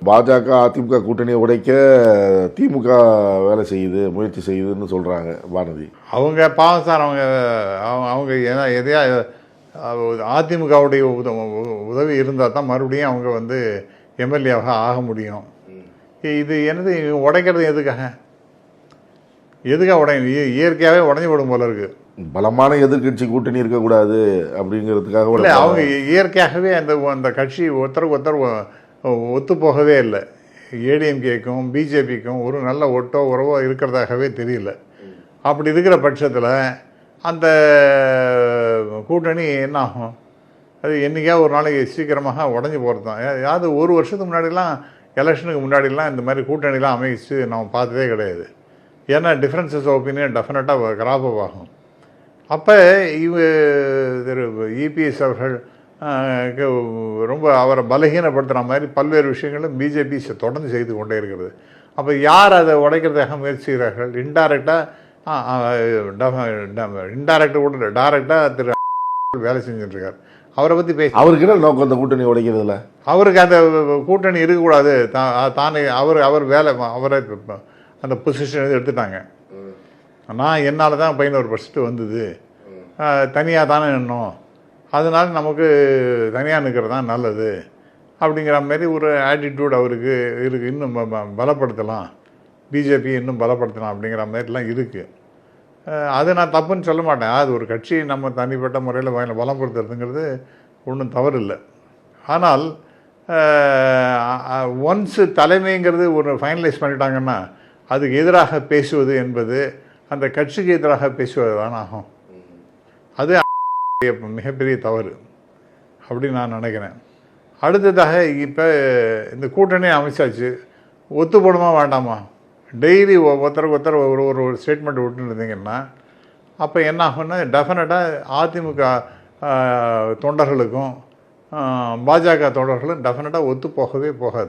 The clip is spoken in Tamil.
பாஜக அதிமுக கூட்டணியை உடைக்க திமுக வேலை செய்யுது, முயற்சி செய்யுதுன்னு சொல்கிறாங்க வானதி. அவங்க பாவம் சார். அவங்க எதையா அதிமுகவுடைய உதவி இருந்தால் தான் மறுபடியும் அவங்க வந்து எம்எல்ஏவாக ஆக முடியும். இது என்னது உடைக்கிறது எதுக்காக உடையும்? இயற்கையாகவே உடஞ்சி விடும் போல இருக்கு. பலமான எதிர்கட்சி கூட்டணி இருக்கக்கூடாது அப்படிங்கிறதுக்காக இல்லை, அவங்க இயற்கையாகவே அந்த கட்சி ஒருத்தருக்கு ஒருத்தர் ஒத்து போகவே இல்லை. ஏடிஎம்கேக்கும் பிஜேபிக்கும் ஒரு நல்ல ஒட்டோ உறவோ இருக்கிறதாகவே தெரியல. அப்படி இருக்கிற பட்சத்தில் அந்த கூட்டணி என்ன ஆகும்? அது என்றைக்கா ஒரு நாளைக்கு சீக்கிரமாக உடஞ்சி போகிறது தான். அதாவது ஒரு வருஷத்துக்கு முன்னாடிலாம், எலெக்ஷனுக்கு முன்னாடிலாம் இந்த மாதிரி கூட்டணிலாம் அமைச்சு நம்ம பார்த்ததே கிடையாது. ஏன்னா டிஃப்ரென்சஸ் ஆஃப் ஒப்பீனியன் டெஃபினட்டாக கிராப் அப் ஆகும். அப்போ திரு இபிஎஸ் அவர்கள் ரொம்ப அவரை பலகீனப்படுத்துகிற மாதிரி பல்வேறு விஷயங்களும் பிஜேபி தொடர்ந்து செய்து கொண்டே இருக்கிறது. அப்போ யார் அதை உடைக்கிறதாக முயற்சி செய்கிறார்கள்? இன்டைரக்டாக கூட டைரெக்டாக திரு வேலை செஞ்சுட்டுருக்கார். அவரை பற்றி பேச அவருக்கு என்ன நோக்கம் அந்த கூட்டணி உடைக்கிறதுல? அவருக்கு அந்த கூட்டணி இருக்கக்கூடாது தானே. அவர் வேலை அவரை அந்த பொசிஷன் எடுத்துட்டாங்க. நான் என்னால் தான் 11% வந்தது, தனியாக தானே நின்னோம், அதனால் நமக்கு தனியாக நிற்கிறது தான் நல்லது அப்படிங்கிற மாதிரி ஒரு ஆட்டிடியூட் அவருக்கு இருக்குது. இன்னும் பலப்படுத்தலாம், பிஜேபி இன்னும் பலப்படுத்தலாம் அப்படிங்கிற மாதிரிலாம் இருக்குது. அது நான் தப்புன்னு சொல்ல மாட்டேன். அது ஒரு கட்சி நம்ம தனிப்பட்ட முறையில் பலப்படுத்துறதுங்கிறது ஒன்றும் தவறு இல்லை. ஆனால் ஒன்ஸு தலைமைங்கிறது ஒரு ஃபைனலைஸ் பண்ணிட்டாங்கன்னா அதுக்கு எதிராக பேசுவது என்பது அந்த கட்சிக்கு எதிராக பேசுவது தான் ஆகும். அது மிகப்பெரிய தவறு அப்படின்னு நான் நினைக்கிறேன். அடுத்ததாக இப்போ இந்த கூட்டணி அமைச்சாச்சு, ஒத்து போடுமா வேண்டாமா? டெய்லி ஒருத்தருக்கு ஒருத்தர் ஒரு ஸ்டேட்மெண்ட் விட்டுன்னு இருந்தீங்கன்னா அப்போ என்ன ஆகும்னா டெஃபினட்டாக அதிமுக தொண்டர்களுக்கும் பாஜக தொண்டர்களும் டெஃபினட்டாக ஒத்து போகவே போகாது.